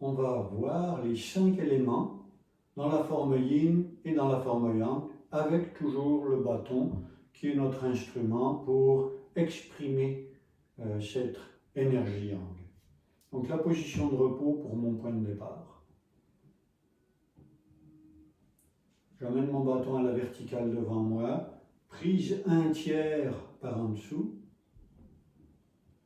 on va avoir les 5 éléments dans la forme yin et dans la forme yang, avec toujours le bâton qui est notre instrument pour exprimer cette énergie yang. Donc la position de repos pour mon point de départ. J'amène mon bâton à la verticale devant moi, prise 1/3 par en dessous.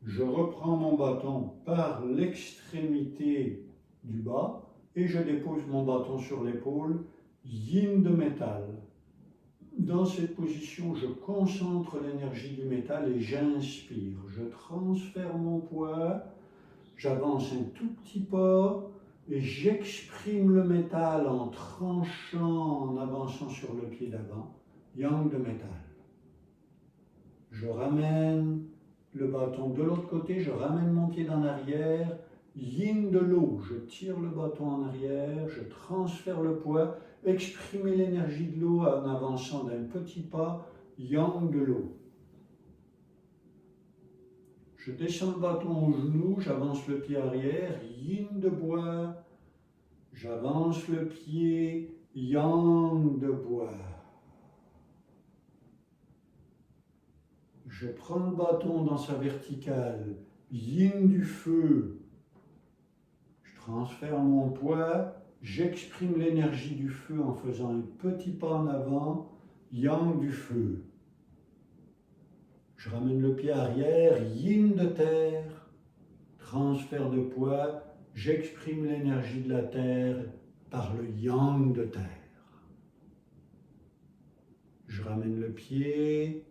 Je reprends mon bâton par l'extrémité du bas et je dépose mon bâton sur l'épaule, yin de métal. Dans cette position, je concentre l'énergie du métal et j'inspire. Je transfère mon poids, j'avance un tout petit pas et j'exprime le métal en tranchant, en avançant sur le pied d'avant, yang de métal. Je ramène le bâton de l'autre côté, je ramène mon pied en arrière, yin de l'eau, je tire le bâton en arrière, je transfère le poids, exprimer l'énergie de l'eau en avançant d'un petit pas, yang de l'eau. Je descends le bâton au genou, j'avance le pied arrière, yin de bois, j'avance le pied, yang de bois. Je prends le bâton dans sa verticale, yin du feu. Je transfère mon poids, j'exprime l'énergie du feu en faisant un petit pas en avant, yang du feu. Je ramène le pied arrière, yin de terre, transfert de poids, j'exprime l'énergie de la terre par le yang de terre. Je ramène le pied.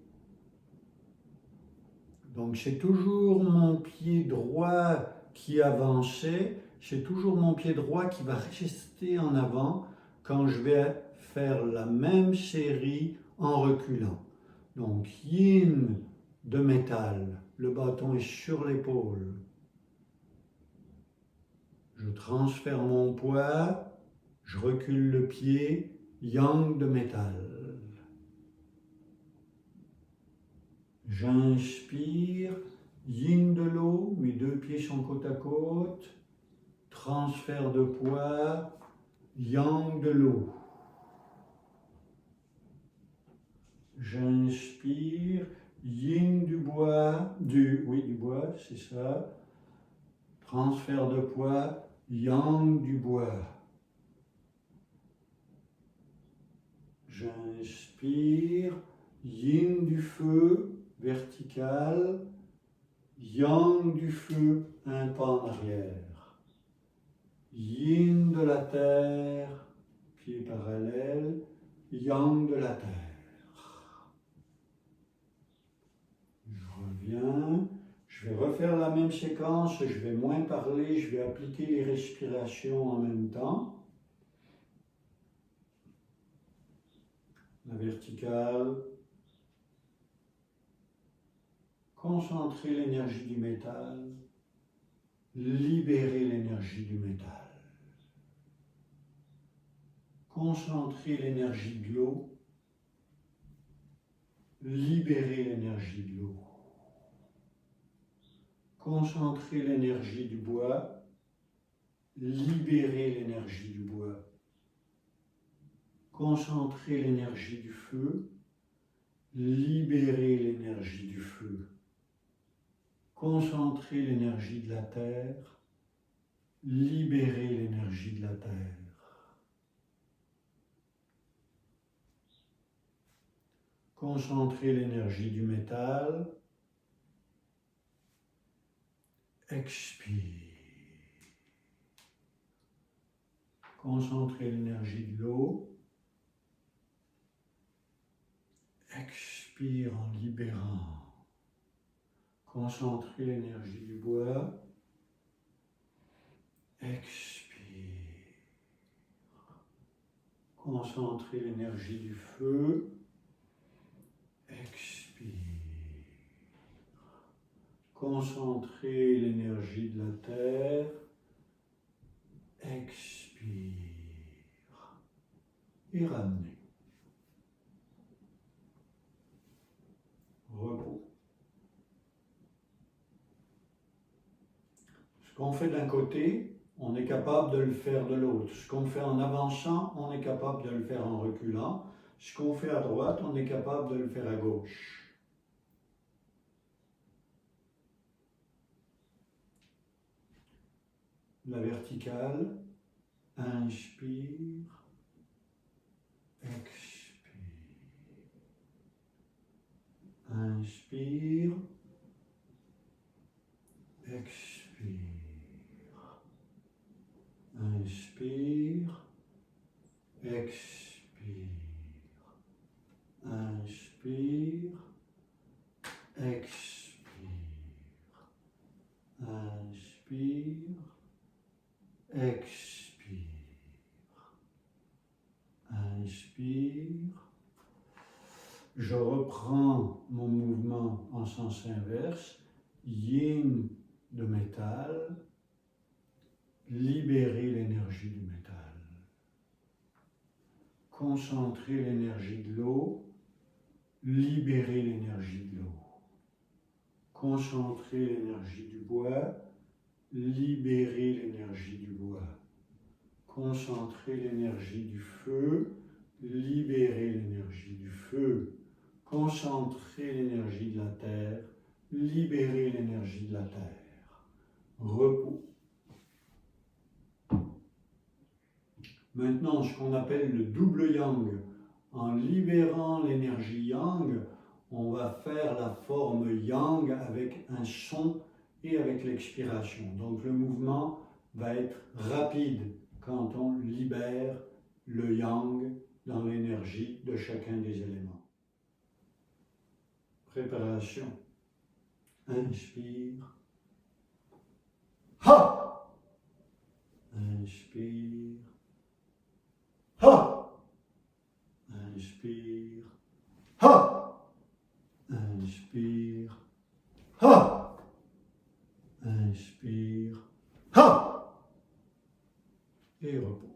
Donc c'est toujours mon pied droit qui avançait, c'est toujours mon pied droit qui va rester en avant quand je vais faire la même série en reculant. Donc yin de métal, le bâton est sur l'épaule. Je transfère mon poids, je recule le pied, yang de métal. J'inspire, yin de l'eau, mes deux pieds sont côte à côte, transfert de poids, yang de l'eau. J'inspire, yin du bois, du bois, c'est ça, transfert de poids, yang du bois. J'inspire, yin du feu, vertical, yang du feu, un pas en arrière. Yin de la terre, pied parallèle, yang de la terre. Je reviens, je vais refaire la même séquence, je vais moins parler, je vais appliquer les respirations en même temps. La verticale. Concentrer l'énergie du métal, libérer l'énergie du métal. Concentrer l'énergie de l'eau, libérer l'énergie de l'eau. Concentrer l'énergie du bois, libérer l'énergie du bois. Concentrer l'énergie du feu, libérer l'énergie du feu. Concentrer l'énergie de la terre, libérer l'énergie de la terre. Concentrer l'énergie du métal, expire. Concentrer l'énergie de l'eau, expire en libérant. Concentrer l'énergie du bois, expire. Concentrer l'énergie du feu, expire. Concentrer l'énergie de la terre, expire. Et ramener. Repos. Ce qu'on fait d'un côté, on est capable de le faire de l'autre. Ce qu'on fait en avançant, on est capable de le faire en reculant. Ce qu'on fait à droite, on est capable de le faire à gauche. La verticale, inspire, expire. Inspire, expire. Inspire, expire. Inspire, expire. Inspire, expire. Inspire. Je reprends mon mouvement en sens inverse. Yin de métal. Libérer l'énergie du métal. Concentrer l'énergie de l'eau. Libérer l'énergie de l'eau. Concentrer l'énergie du bois. Libérer l'énergie du bois. Concentrer l'énergie du feu. Libérer l'énergie du feu. Concentrer l'énergie de la terre. Libérer l'énergie de la terre. Repos. Maintenant, ce qu'on appelle le double yang. En libérant l'énergie yang, on va faire la forme yang avec un son et avec l'expiration. Donc le mouvement va être rapide quand on libère le yang dans l'énergie de chacun des éléments. Préparation. Inspire. Ha! Inspire. Ha! Inspire. Ha! Inspire. Ha! Inspire. Ha! Et repos.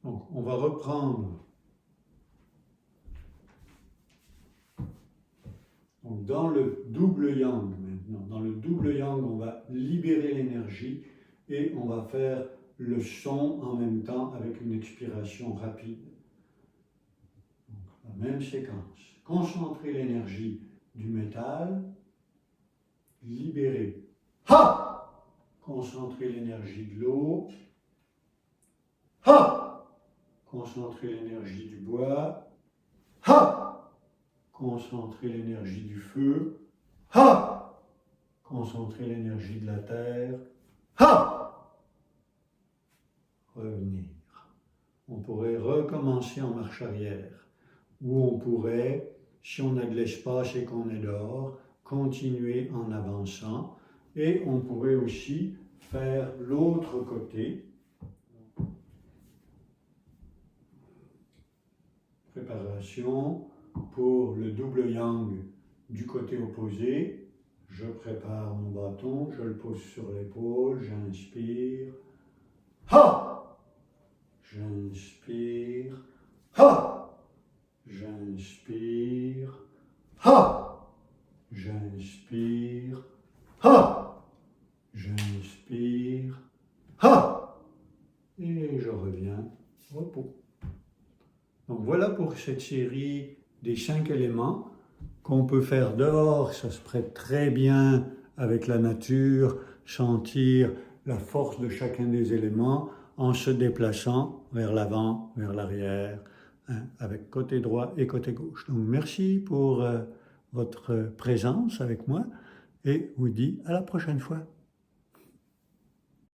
Donc, on va reprendre. Donc, dans le double yang maintenant, dans le double yang, on va libérer l'énergie et on va faire le son en même temps avec une expiration rapide. Donc, la même séquence. Concentrer l'énergie du métal, libérer. Ha! Concentrer l'énergie de l'eau. Ha! Concentrer l'énergie du bois. Ha! Concentrer l'énergie du feu. Ha! Concentrer l'énergie de la terre. Ha! Revenir. On pourrait recommencer en marche arrière. Ou on pourrait, si on a de l'espace et qu'on est dehors, continuer en avançant. Et on pourrait aussi faire l'autre côté. Préparation pour le double yang du côté opposé. Je prépare mon bâton, je le pose sur l'épaule, j'inspire. Ha! J'inspire. Ha! J'inspire. Ha! J'inspire. Ha! J'inspire. Ha! Et je reviens. Repos. Donc voilà pour cette série des 5 éléments qu'on peut faire dehors. Ça se prête très bien avec la nature, sentir la force de chacun des éléments en se déplaçant vers l'avant, vers l'arrière, avec côté droit et côté gauche. Donc merci pour votre présence avec moi et vous dis à la prochaine fois.